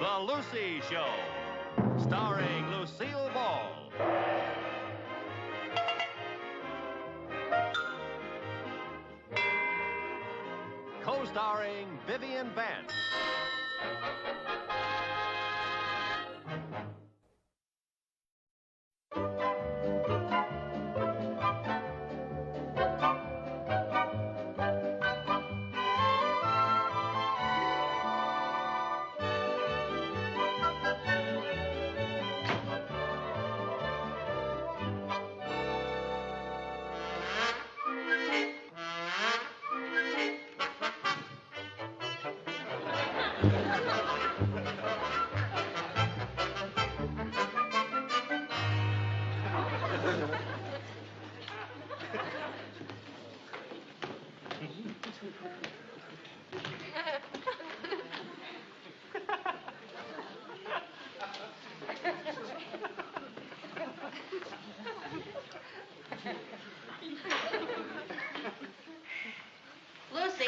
The Lucy Show, starring Lucille Ball. Co-starring Vivian Vance. Lucy.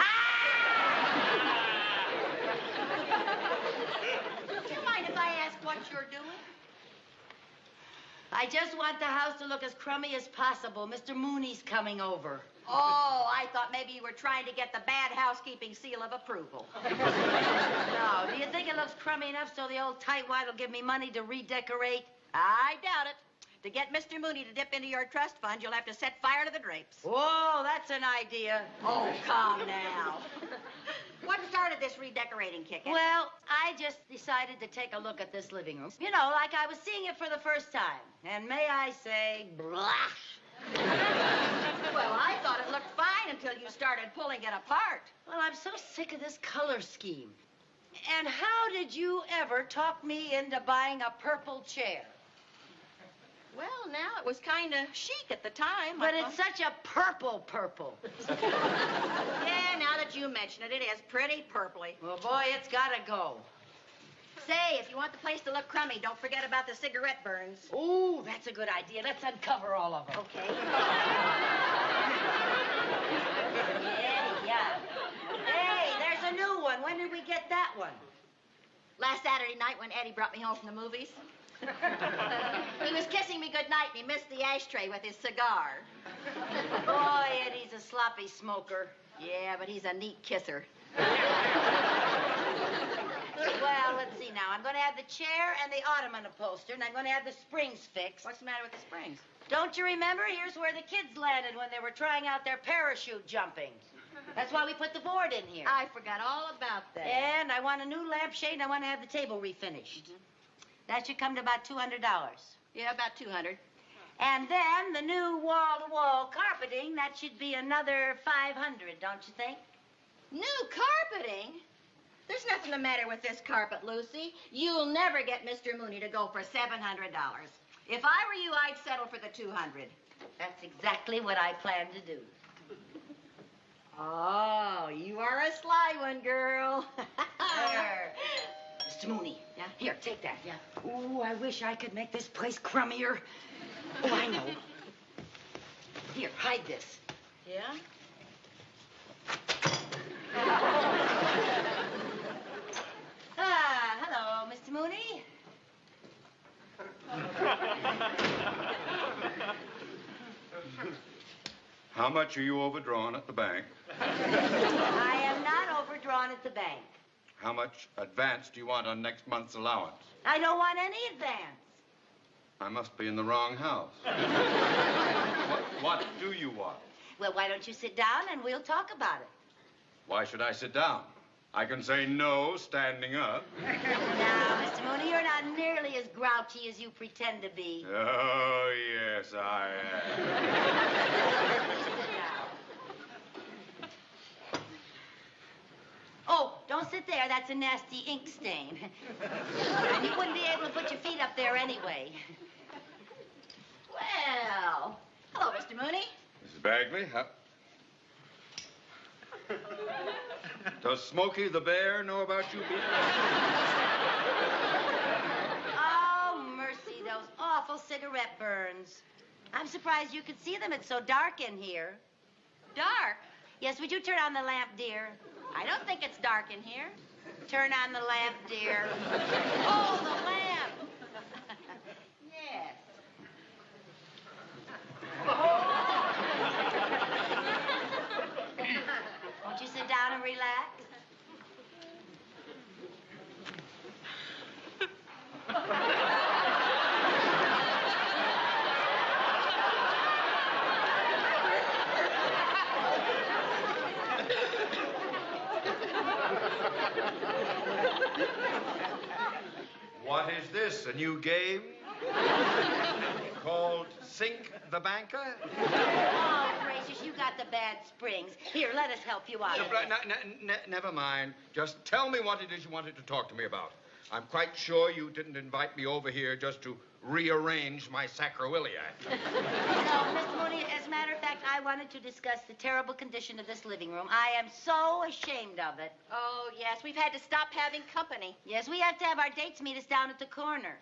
Do you mind if I ask what you're doing? I just want the house to look as crummy as possible. Mr. Mooney's coming over. Oh, I thought maybe you were trying to get the bad housekeeping seal of approval. No, do you think it looks crummy enough so the old tightwad will give me money to redecorate? I doubt it. To get Mr. Mooney to dip into your trust fund, you'll have to set fire to the drapes. Whoa, that's an idea. Oh, come now. What started this redecorating kick? Well, I just decided to take a look at this living room. You know, like I was seeing it for the first time. And may I say, blash. Well, I thought it looked fine until you started pulling it apart. Well, I'm so sick of this color scheme. And how did you ever talk me into buying a purple chair? Well, now, it was kind of chic at the time. But it's such a purple. Yeah, now that you mention it, it is pretty purpley. Well, boy, it's gotta go. Say, if you want the place to look crummy, don't forget about the cigarette burns. Ooh, that's a good idea. Let's uncover all of them. Okay. Yeah. Hey, there's a new one. When did we get that one? Last Saturday night when Eddie brought me home from the movies. He was kissing me goodnight and he missed the ashtray with his cigar. Boy, Eddie's a sloppy smoker. Yeah, but he's a neat kisser. Well, let's see now. I'm going to have the chair and the ottoman upholstered, and I'm going to have the springs fixed. What's the matter with the springs? Don't you remember? Here's where the kids landed when they were trying out their parachute jumping. That's why we put the board in here. I forgot all about that. And I want a new lampshade, and I want to have the table refinished. That should come to about $200. Yeah, about 200. And then the new wall-to-wall carpeting, that should be another 500, don't you think? New carpeting? There's nothing the matter with this carpet, Lucy. You'll never get Mr. Mooney to go for $700. If I were you, I'd settle for the 200. That's exactly what I plan to do. Oh, you are a sly one, girl. There. Mr. Mooney. Yeah? Here, take that. Yeah. Ooh, I wish I could make this place crummier. Oh, I know. Here, hide this. Yeah? Hello, Mr. Mooney. How much are you overdrawn at the bank? I am not overdrawn at the bank. How much advance do you want on next month's allowance? I don't want any advance. I must be in the wrong house. What do you want? Well, why don't you sit down and we'll talk about it? Why should I sit down? I can say no standing up. Now, Mr. Mooney, you're not nearly as grouchy as you pretend to be. Oh, yes, I am. Oh, don't sit there. That's a nasty ink stain. And you wouldn't be able to put your feet up there anyway. Well, hello, Mr. Mooney. Mrs. Bagley, does Smokey the Bear know about you people? Oh, mercy, those awful cigarette burns. I'm surprised you could see them. It's so dark in here. Dark? Yes, would you turn on the lamp, dear? I don't think it's dark in here. Turn on the lamp, dear. Oh, the lamp. Yes. Won't you sit down and relax? What is this, a new game? Called Sink the Banker? Oh, gracious, you got the bad springs. Here, let us help you out. Never mind. Just tell me what it is you wanted to talk to me about. I'm quite sure you didn't invite me over here just to rearrange my sacroiliac. No, Mr. Mooney, as a matter of fact, I wanted to discuss the terrible condition of this living room. I am so ashamed of it. Oh, yes, we've had to stop having company. Yes, we have to have our dates meet us down at the corner.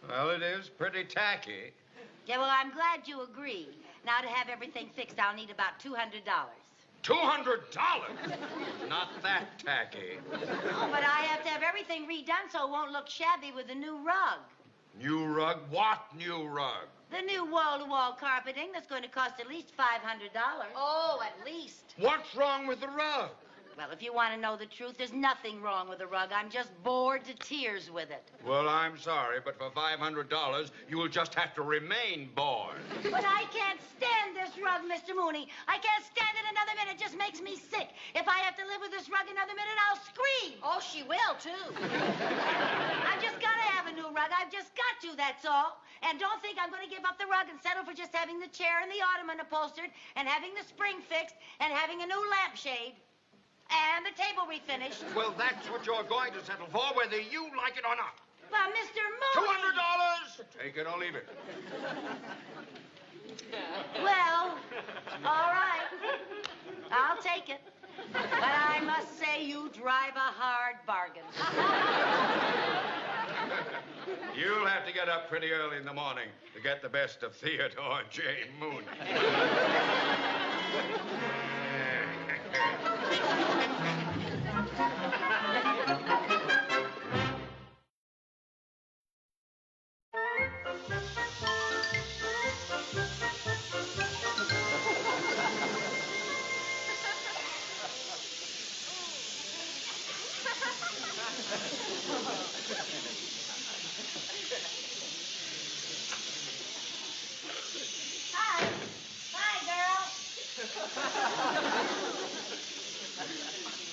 Well, it is pretty tacky. Yeah, well, I'm glad you agree. Now, to have everything fixed, I'll need about $200. $200? Not that tacky. Oh, but I have to have everything redone so it won't look shabby with the new rug. New rug? What new rug? The new wall-to-wall carpeting that's going to cost at least $500. Oh, at least. What's wrong with the rug? Well, if you want to know the truth, there's nothing wrong with the rug. I'm just bored to tears with it. Well, I'm sorry, but for $500, you will just have to remain bored. But I can't stand this rug, Mr. Mooney. I can't stand it another minute. It just makes me sick. If I have to live with this rug another minute, I'll scream. Oh, she will, too. I've just got to have a new rug. I've just got to, that's all. And don't think I'm going to give up the rug and settle for just having the chair and the ottoman upholstered and having the spring fixed and having a new lampshade. And the table refinished. Well, that's what you're going to settle for, whether you like it or not. But, Mr. Mooney... $200! Take it or leave it. Well, all right. I'll take it. But I must say you drive a hard bargain. You'll have to get up pretty early in the morning to get the best of Theodore and Jane Mooney. Hi, girl.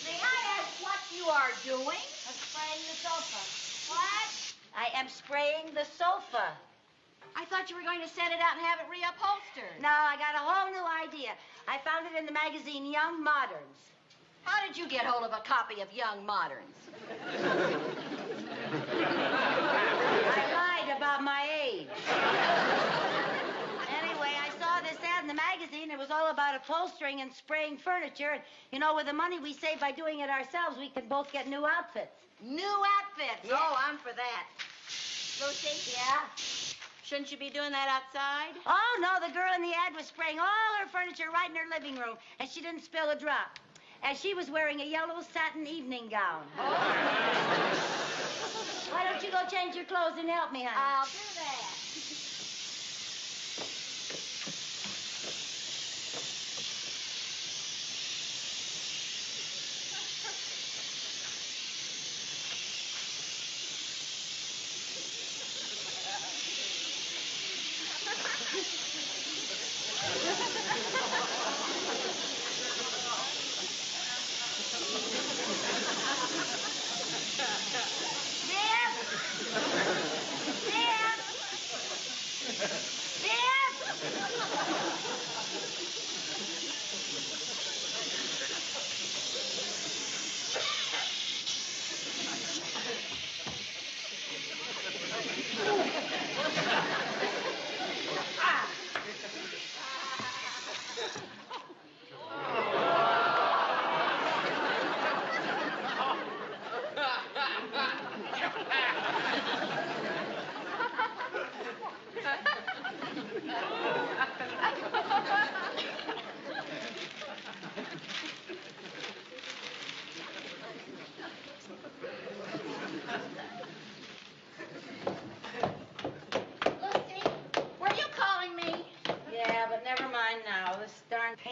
May I ask what you are doing? I'm spraying the sofa. What? I am spraying the sofa. I thought you were going to set it out and have it reupholstered. No, I got a whole new idea. I found it in the magazine Young Moderns. How did you get hold of a copy of Young Moderns? I lied about my age. Anyway, I saw this ad in the magazine. It was all about upholstering and spraying furniture. And, you know, with the money we save by doing it ourselves, we can both get new outfits. New outfits. Yeah. Oh, I'm for that. Lucy? Yeah? Shouldn't you be doing that outside? Oh, no, the girl in the ad was spraying all her furniture right in her living room, and she didn't spill a drop. And she was wearing a yellow satin evening gown. Oh. Why don't you go change your clothes and help me, honey? I'll do that.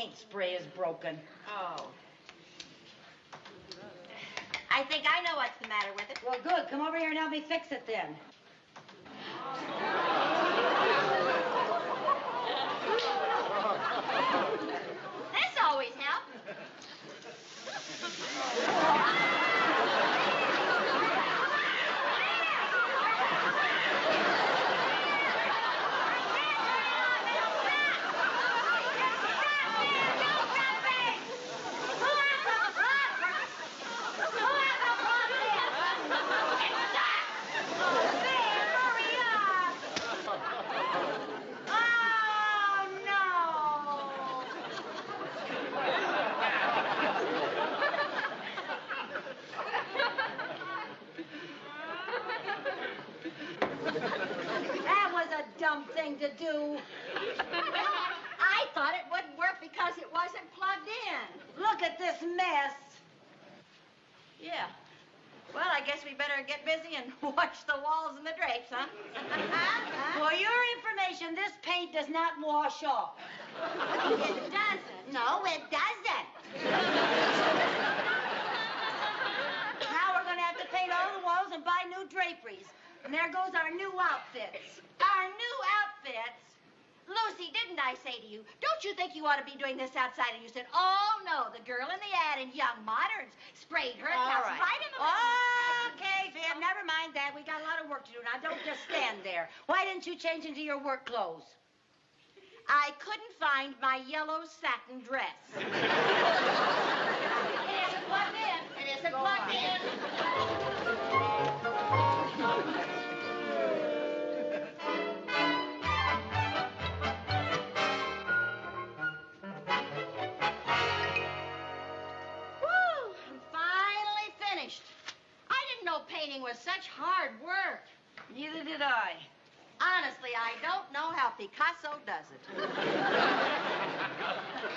paint spray is broken. Oh. I think I know what's the matter with it. Well, good. Come over here and help me fix it then. This always helps. That was a dumb thing to do. I thought it wouldn't work because it wasn't plugged in. Look at this mess. Yeah. Well, I guess we better get busy and wash the walls and the drapes, huh? For your information, this paint does not wash off. It doesn't. No, it doesn't. Now we're going to have to paint all the walls and buy new draperies. And there goes our new outfits. Our new outfits? Lucy, didn't I say to you, don't you think you ought to be doing this outside? And you said, oh, no, the girl in the ad in Young Moderns sprayed her house right in the middle. Okay, Viv, never mind that. We got a lot of work to do. Now, don't just stand there. Why didn't you change into your work clothes? I couldn't find my yellow satin dress. It isn't plugged in. It isn't plugged in. Woo! I'm finally finished. I didn't know painting was such hard work. Neither did I. Honestly, I don't know how Picasso does it.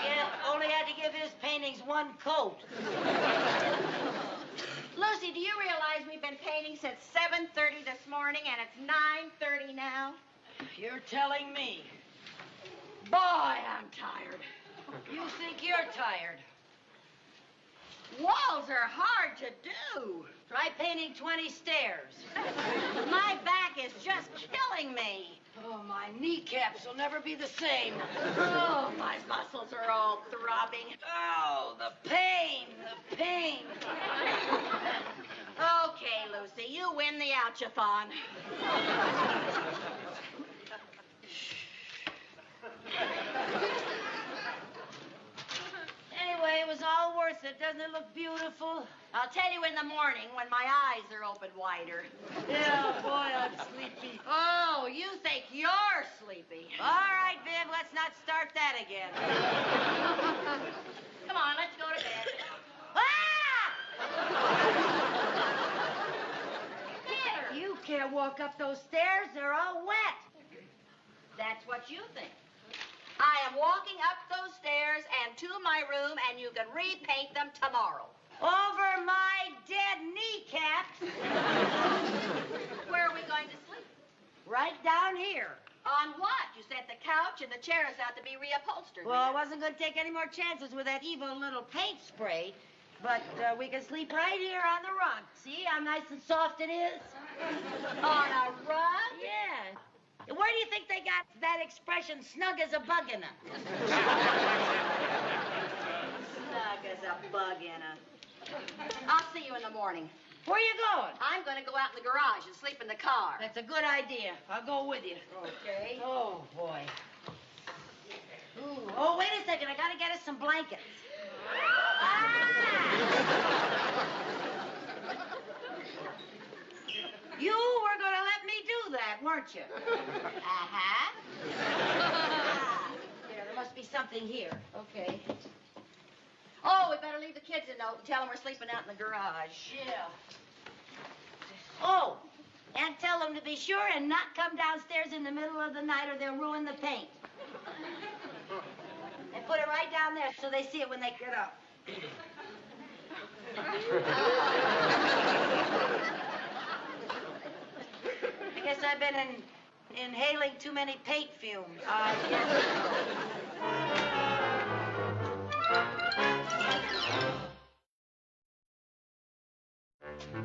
Yeah, only had to give his paintings one coat. Lucy, do you realize we've been painting since 7:30 this morning and it's 9:30 now? You're telling me. Boy, I'm tired. You think you're tired. Walls are hard to do. Try painting 20 stairs. My back is just killing me. Oh, my kneecaps will never be the same. Oh, my muscles are all throbbing. Oh, the pain, the pain. Okay, Lucy, you win the ouchathon. Anyway, it was all worth it. Doesn't it look beautiful? I'll tell you in the morning when my eyes are open wider. Yeah, boy, I'm sleepy. Oh, you think you're sleepy. All right, Viv, let's not start that again. Come on, let's go to bed. Here. You can't walk up those stairs. They're all wet. That's what you think. I am walking up those stairs and to my room, and you can repaint them tomorrow. Over my dead kneecaps. Where are we going to sleep? Right down here. On what? You said the couch and the chairs out to be reupholstered. Well, I wasn't going to take any more chances with that evil little paint spray. But we can sleep right here on the rug. See how nice and soft it is? On a rug? Yeah. Where do you think they got that expression, snug as a bug in a? Snug as a bug in a. I'll see you in the morning. Where are you going? I'm going to go out in the garage and sleep in the car. That's a good idea. I'll go with you. Okay. Oh, boy. Ooh. Oh, wait a second. I got to get us some blankets. You were going to let me do that, weren't you? Uh-huh. There must be something here. Okay. Oh, we better leave the kids a note and tell them we're sleeping out in the garage. Yeah. Oh, and tell them to be sure and not come downstairs in the middle of the night or they'll ruin the paint. And put it right down there so they see it when they get up. I guess I've been inhaling too many paint fumes. How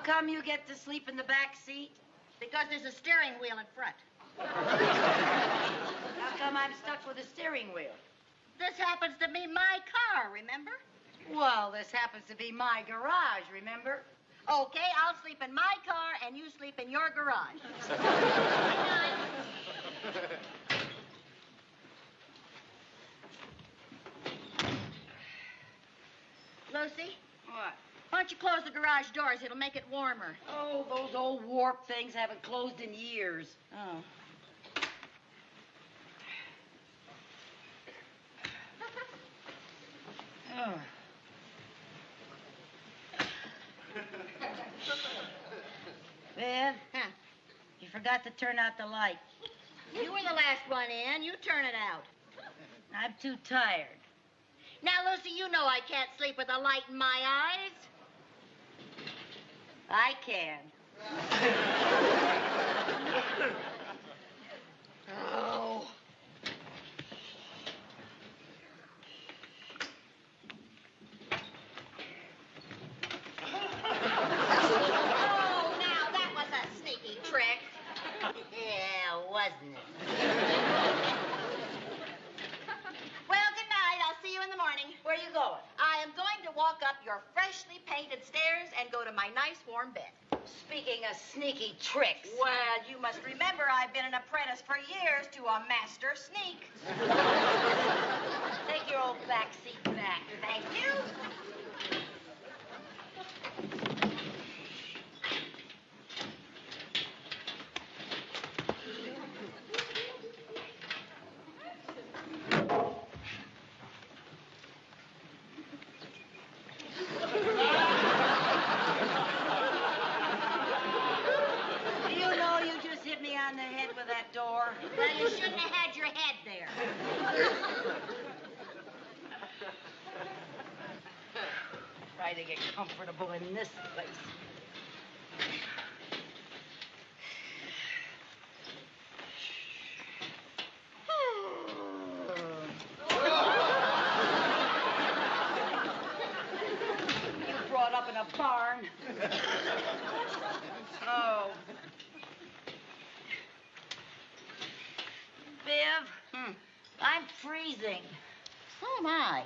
come you get to sleep in the back seat? Because there's a steering wheel in front. How come I'm stuck with a steering wheel? This happens to be my car, remember? Well, this happens to be my garage, remember? Okay, I'll sleep in my car and you sleep in your garage. Lucy? What? Why don't you close the garage doors? It'll make it warmer. Oh, those old warped things haven't closed in years. Oh. Oh. Viv, Huh. you forgot to turn out the light. You were the last one in. You turn it out. I'm too tired. Now, Lucy, you know I can't sleep with a light in my eyes. I can. Oh. Oh, now that was a sneaky trick. Yeah, wasn't it? Well, good night. I'll see you in the morning. Where are you going? I am going to walk up your freshly painted stairs and go to my nice warm bed. Speaking of sneaky tricks. Well, you must remember I've been an apprentice for years to a master sneak. Take your old back seat back. Thank you. You know you just hit me on the head with that door. Well, you shouldn't have had your head there. Try to get comfortable in this place. You brought up in a barn. Oh. Viv, I'm freezing. So am I.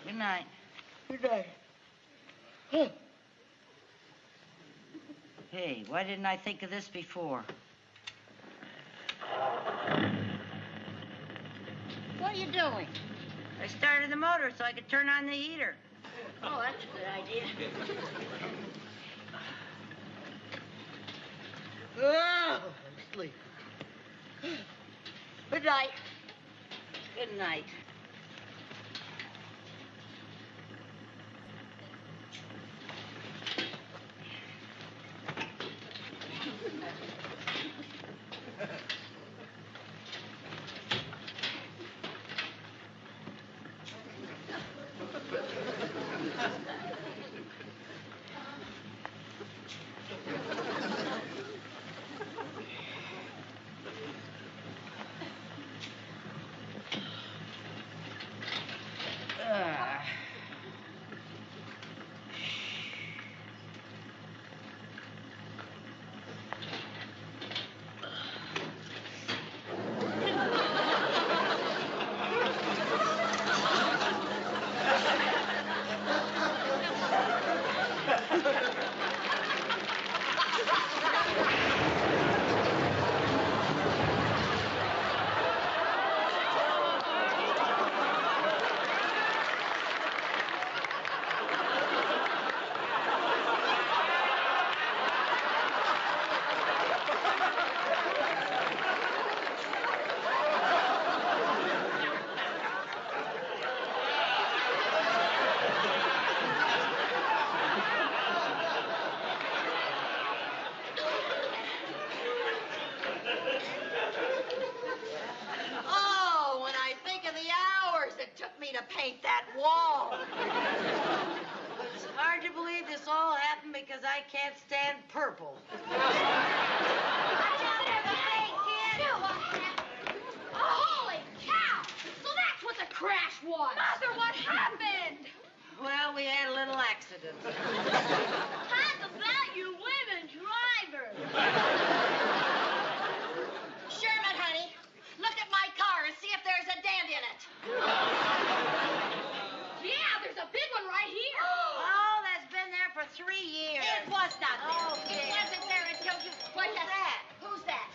Good night. Good night. Hey, why didn't I think of this before? What are you doing? I started the motor so I could turn on the heater. Oh, that's a good idea. Oh, sleep. Good night. Good night. because I can't stand purple. Holy cow! So that's what the crash was. Mother, what happened? Well, we had a little accident. How's about you women drivers? Sherman, honey, look at my car and see if there's a dent in it. Yeah, there's a big one right here. Oh, that's been there for 3 years. It was not there. Oh, It dear. wasn't there until you... What's that? Who's that?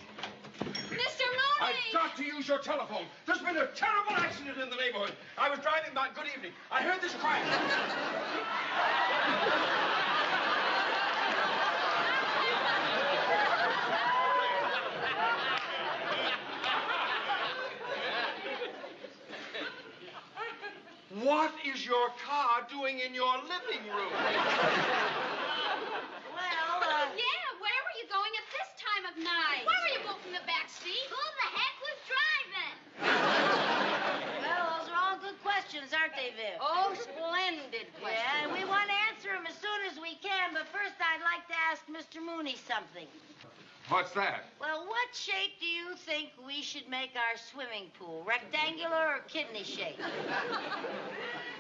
Mr. Mooney! I've got to use your telephone. There's been a terrible accident in the neighborhood. I was driving by. Good evening. I heard this crash. What is your car doing in your living room? Well, Yeah, where were you going at this time of night? Why were you both in the back seat? Who the heck was driving? well, those are all good questions, aren't they, Viv? Oh, splendid Yeah, and we want to answer them as soon as we can, but first I'd like to ask Mr. Mooney something. What's that? Well, what shape do you think we should make our swimming pool? Rectangular or kidney shaped?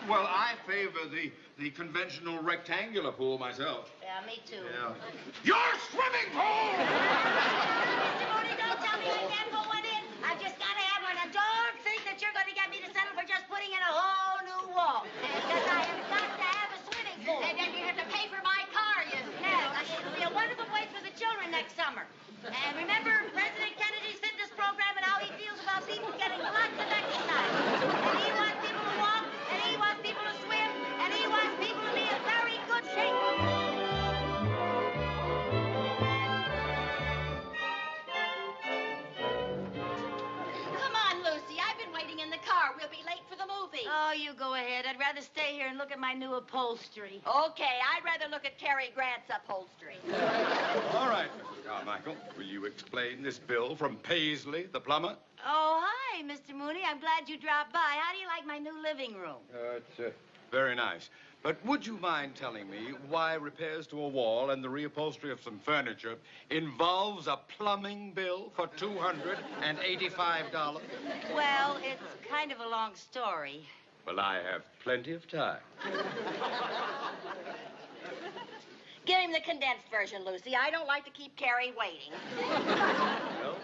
Well, I favor the conventional rectangular pool myself. Yeah, me too. Yeah. Your swimming pool! Mr. Mooney, don't tell me I can't put one in. I've just got to have one. And don't think that you're going to get me to settle for just putting in a whole new wall. Because I have got to have a swimming pool. And then you have to pay for my car, you... Yes, it'll be a wonderful place for the children next summer. And remember President Kennedy's fitness program and how he feels about people getting lots of exercise. And he wants people to walk, and he wants people to swim, and he wants people to be in very good shape. Come on, Lucy. I've been waiting in the car. We'll be late for the movie. Oh, you go ahead. I'd rather stay here and look at my new upholstery. Okay, I'd rather look at Cary Grant's upholstery. All right, Mrs. Carmichael. Will you explain this bill from Paisley, the plumber? Oh, hi, Mr. Mooney. I'm glad you dropped by. How do you like my new living room? It's very nice. But would you mind telling me why repairs to a wall and the reupholstery of some furniture involves a plumbing bill for $285? Well, it's kind of a long story. Well, I have plenty of time. Give him the condensed version, Lucy. I don't like to keep Cary waiting. No?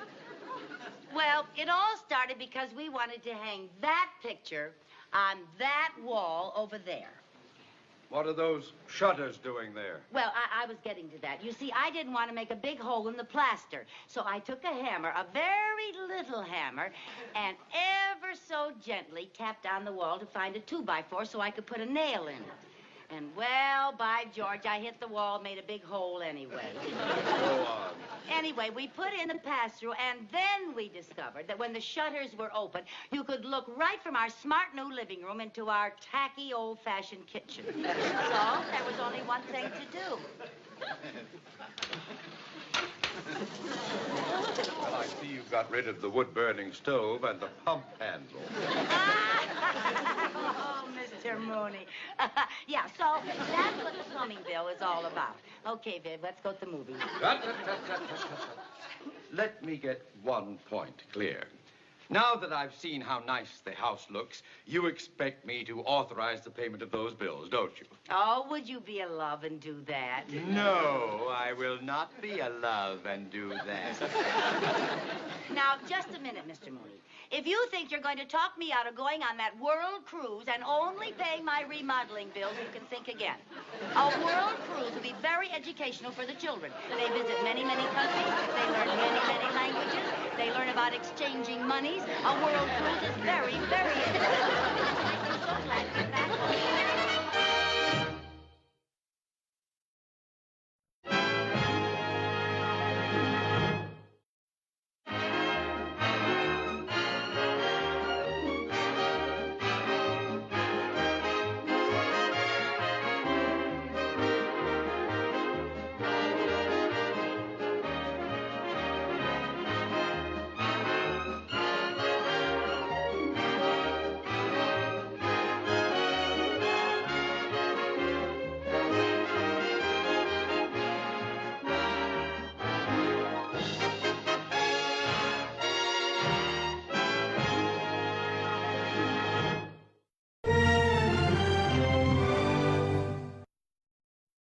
Well, it all started because we wanted to hang that picture on that wall over there. What are those shutters doing there? Well, I was getting to that. You see, I didn't want to make a big hole in the plaster. So I took a hammer, a very little hammer, and ever so gently tapped on the wall to find a 2x4 so I could put a nail in it. And, well, by George, I hit the wall, made a big hole anyway. Go on. Anyway, we put in the pass-through, and then we discovered that when the shutters were open, you could look right from our smart new living room into our tacky, old-fashioned kitchen. So there was only one thing to do. Well, I see you've got rid of the wood-burning stove and the pump handle. Oh, Mr. Mooney. Yeah, so that's what the plumbing bill is all about. Okay, Viv, let's go to the movie. Let me get one point clear. Now that I've seen how nice the house looks, you expect me to authorize the payment of those bills, don't you? Oh, would you be a love and do that? No, I will not be a love and do that. Now, just a minute, Mr. Mooney. If you think you're going to talk me out of going on that world cruise and only paying my remodeling bills, you can think again. A world cruise will be very educational for the children. They visit many, many countries. They learn many, many languages. They learn about exchanging monies. A world cruise is very, very interesting. I'm so glad you're back.